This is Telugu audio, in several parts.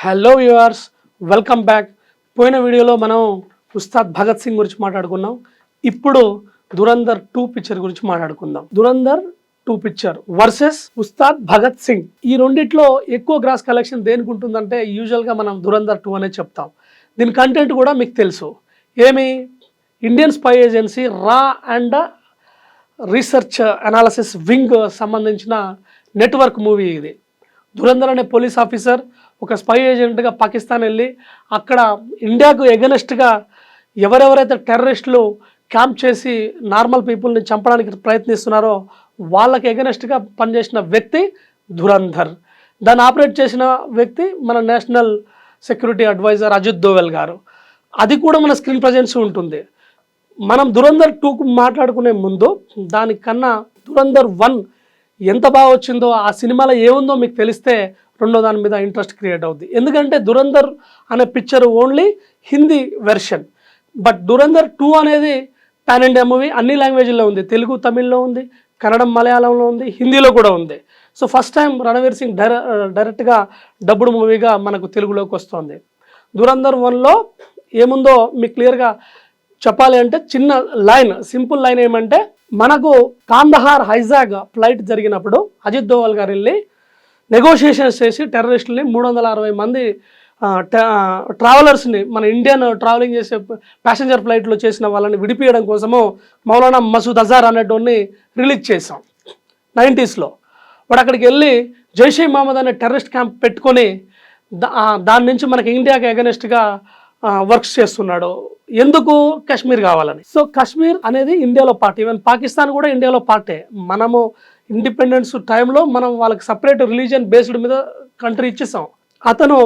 Hello viewers, welcome back. పోయిన వీడియోలో మనం ఉస్తాద్ భగత్ సింగ్ గురించి మాట్లాడుకున్నాం. ఇప్పుడు దురంధర్ 2 పిక్చర్ గురించి మాట్లాడుకుందాం. Dhurandhar 2 picture versus Ustaad Bhagat Singh. ఈ రెండిట్లో ఎక్కువ గ్రాస్ కలెక్షన్ దేనికి ఉంటుందంటే యూజువల్గా మనం దురంధర్ 2 అనే చెప్తాం. దీని కంటెంట్ కూడా మీకు తెలుసు. ఏమి ఇండియన్ స్పై ఏజెన్సీ రా అండ్ రీసెర్చ్ అనాలిసిస్ వింగ్ సంబంధించిన నెట్వర్క్ మూవీ ఇది. దురంధర్ అనే పోలీస్ ఆఫీసర్ ఒక స్పై ఏజెంట్గా పాకిస్తాన్ వెళ్ళి అక్కడ ఇండియాకు ఎగనెస్ట్గా ఎవరెవరైతే టెర్రరిస్టులు క్యాంప్ చేసి నార్మల్ పీపుల్ని చంపడానికి ప్రయత్నిస్తున్నారో వాళ్ళకి ఎగనెస్ట్గా పనిచేసిన వ్యక్తి దురంధర్. దాన్ని ఆపరేట్ చేసిన వ్యక్తి మన national security adviser Ajit Doval garu. అది కూడా మన స్క్రీన్ ప్రజెన్స్ ఉంటుంది. మనం దురంధర్ 2కు మాట్లాడుకునే ముందు దానికన్నా దురంధర్ 1 ఎంత బాగా వచ్చిందో, ఆ సినిమాలో ఏముందో మీకు తెలిస్తే రెండో దాని మీద ఇంట్రెస్ట్ క్రియేట్ అవుద్ది. ఎందుకంటే దురంధర్ అనే picture only Hindi version, but Dhurandhar 2 అనేది పాన్ ఇండియా మూవీ. అన్ని లాంగ్వేజ్లో ఉంది. తెలుగు, తమిళ్లో ఉంది, కన్నడం, మలయాళంలో ఉంది, హిందీలో కూడా ఉంది. So first time Ranveer Singh డైరెక్ట్గా డబ్బుడు మూవీగా మనకు తెలుగులోకి వస్తుంది. దురంధర్ 1లో ఏముందో మీకు క్లియర్గా చెప్పాలి అంటే చిన్న లైన్, సింపుల్ లైన్ ఏమంటే, మనకు కాందహార్ హైజాగ్ ఫ్లైట్ జరిగినప్పుడు అజిత్ దోవల్ గారు వెళ్ళి నెగోషియేషన్స్ చేసి టెర్రరిస్టులని 360 మంది ట్రావెలర్స్ని, మన ఇండియన్ ట్రావెలింగ్ చేసే ప్యాసింజర్ ఫ్లైట్లో చేసిన వాళ్ళని విడిపించడం కోసము మౌలానా మసూద్ అజార్ అనేటోన్ని రిలీజ్ చేసాం 90sలో. వాడు అక్కడికి వెళ్ళి జైషే మహమ్మద్ అనే టెర్రరిస్ట్ క్యాంప్ పెట్టుకొని దాని నుంచి మనకి ఇండియాకి అగెనెస్ట్గా వర్క్స్ చేస్తున్నాడు. ఎందుకు? కాశ్మీర్ కావాలని. సో కాశ్మీర్ అనేది ఇండియాలో పార్ట్, ఈవెన్ పాకిస్తాన్ కూడా ఇండియాలో పార్టే. మనము ఇండిపెండెన్స్ టైంలో మనం వాళ్ళకి సపరేట్ రిలీజియన్ బేస్డ్ మీద కంట్రీ ఇచ్చేసాం. అతను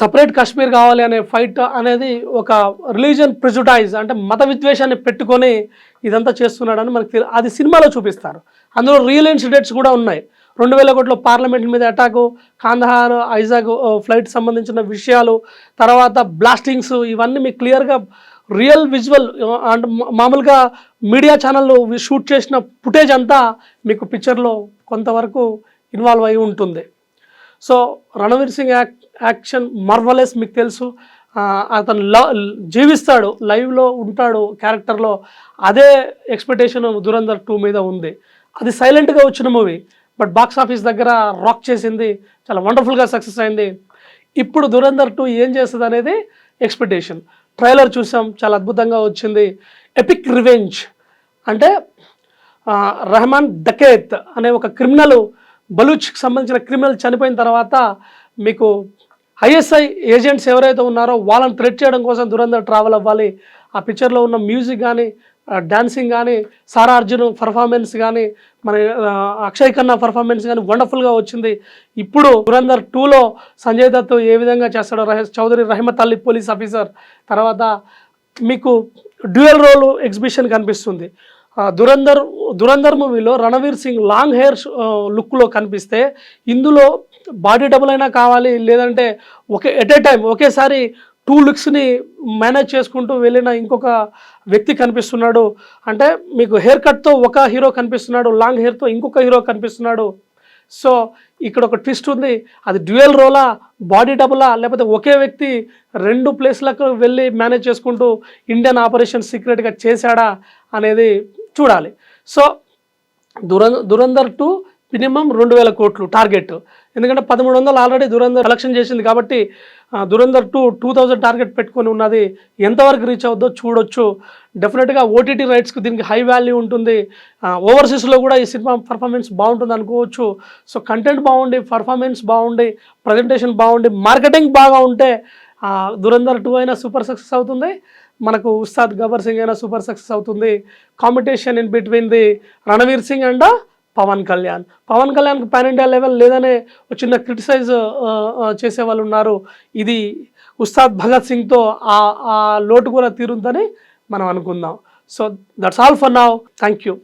సపరేట్ కాశ్మీర్ కావాలి అనే ఫైట్ అనేది ఒక రిలీజియన్ ప్రిజుడైజ్, అంటే మత విద్వేషాన్ని పెట్టుకొని ఇదంతా చేస్తున్నాడని మనకి అది సినిమాలో చూపిస్తారు. అందులో రియల్ ఇన్సిడెంట్స్ కూడా ఉన్నాయి. 2001లో పార్లమెంట్ మీద అటాకు, కాందహార్ హైజాగ్ ఫ్లైట్ సంబంధించిన విషయాలు, తర్వాత బ్లాస్టింగ్స్, ఇవన్నీ మీకు క్లియర్గా రియల్ విజువల్ అంటే మామూలుగా మీడియా ఛానళ్ళు షూట్ చేసిన ఫుటేజ్ అంతా మీకు పిక్చర్లో కొంతవరకు ఇన్వాల్వ్ అయి ఉంటుంది. So Ranveer Singh action marvellous. మీకు తెలుసు, అతను జీవిస్తాడు, లైవ్లో ఉంటాడు క్యారెక్టర్లో. అదే ఎక్స్పెక్టేషన్ దురంధర్ 2 మీద ఉంది. అది సైలెంట్గా వచ్చిన మూవీ, బట్ బాక్స్ ఆఫీస్ దగ్గర రాక్ చేసింది, చాలా వండర్ఫుల్గా సక్సెస్ అయింది. ఇప్పుడు దురంధర్ 2 ఏం చేస్తుంది అనేది ఎక్స్పెక్టేషన్. ట్రైలర్ చూసాం, చాలా అద్భుతంగా వచ్చింది. ఎపిక్ రివెంజ్ అంటే రెహమాన్ డకేత్ అనే ఒక క్రిమినల్, బలూచ్కి సంబంధించిన క్రిమినల్ చనిపోయిన తర్వాత మీకు ఐఎస్ఐ ఏజెంట్స్ ఎవరైతే ఉన్నారో వాళ్ళని థ్రెట్ చేయడం కోసం దురంధర్ ట్రావెల్ అవ్వాలి. ఆ పిక్చర్లో ఉన్న మ్యూజిక్ కానీ, డాన్సింగ్ కానీ, సారా అర్జున్ పర్ఫార్మెన్స్ కానీ, మన అక్షయ్ ఖన్నా పర్ఫార్మెన్స్ కానీ వండర్ఫుల్గా వచ్చింది. ఇప్పుడు దురంధర్ 2లో సంజయ్ దత్ ఏ విధంగా చేస్తాడో, చౌదరి రహమత్ అలీ పోలీస్ ఆఫీసర్, తర్వాత మీకు డ్యూయల్ రోల్ ఎగ్జిబిషన్ కనిపిస్తుంది. దురంధర్ మూవీలో రణవీర్ సింగ్ లాంగ్ హెయిర్ లుక్లో కనిపిస్తే, ఇందులో బాడీ డబుల్ అయినా కావాలి, లేదంటే ఎట్ ఏ టైం ఒకేసారి 2 లుక్స్ని మేనేజ్ చేసుకుంటూ వెళ్ళిన ఇంకొక వ్యక్తి కనిపిస్తున్నాడు. అంటే మీకు హెయిర్ కట్తో ఒక హీరో కనిపిస్తున్నాడు, లాంగ్ హెయిర్తో ఇంకొక హీరో కనిపిస్తున్నాడు. సో ఇక్కడ ఒక ట్విస్ట్ ఉంది. అది డ్యూయల్ రోలా, బాడీ డబులా, లేకపోతే ఒకే వ్యక్తి 2 ప్లేస్లకు వెళ్ళి మేనేజ్ చేసుకుంటూ ఇండియన్ ఆపరేషన్ సీక్రెట్గా చేశాడా అనేది చూడాలి. సో దురంధర్ 2 మినిమం 2000 కోట్లు టార్గెట్. ఎందుకంటే 1300 ఆల్రెడీ దురంధర్ కలెక్షన్ చేసింది కాబట్టి దురంధర్ 2 2000 టార్గెట్ పెట్టుకొని ఉన్నది. ఎంతవరకు రీచ్ అవుద్దో చూడొచ్చు. డెఫినెట్గా ఓటీటీ రైట్స్కి దీనికి హై వాల్యూ ఉంటుంది. ఓవర్సీస్లో కూడా ఈ సినిమా పర్ఫార్మెన్స్ బాగుంటుంది అనుకోవచ్చు. సో కంటెంట్ బాగుండి, పర్ఫార్మెన్స్ బాగుండి, ప్రజెంటేషన్ బాగుండి, మార్కెటింగ్ బాగా ఉంటే దురంధర్ 2 అయినా సూపర్ సక్సెస్ అవుతుంది. మనకు ఉస్తాద్ గబ్బర్ సింగ్ అయినా సూపర్ సక్సెస్ అవుతుంది. Competition in between the Ranveer Singh and Pawan కళ్యాణ్కి పాన్ ఇండియా లెవెల్ లేదనే చిన్న క్రిటిసైజ్ చేసేవాళ్ళు ఉన్నారు. ఇది ఉస్తాద్ భగత్ సింగ్తో ఆ లోటు కూడా తీరుందని మనం అనుకుందాం. So that's all for now. Thank you.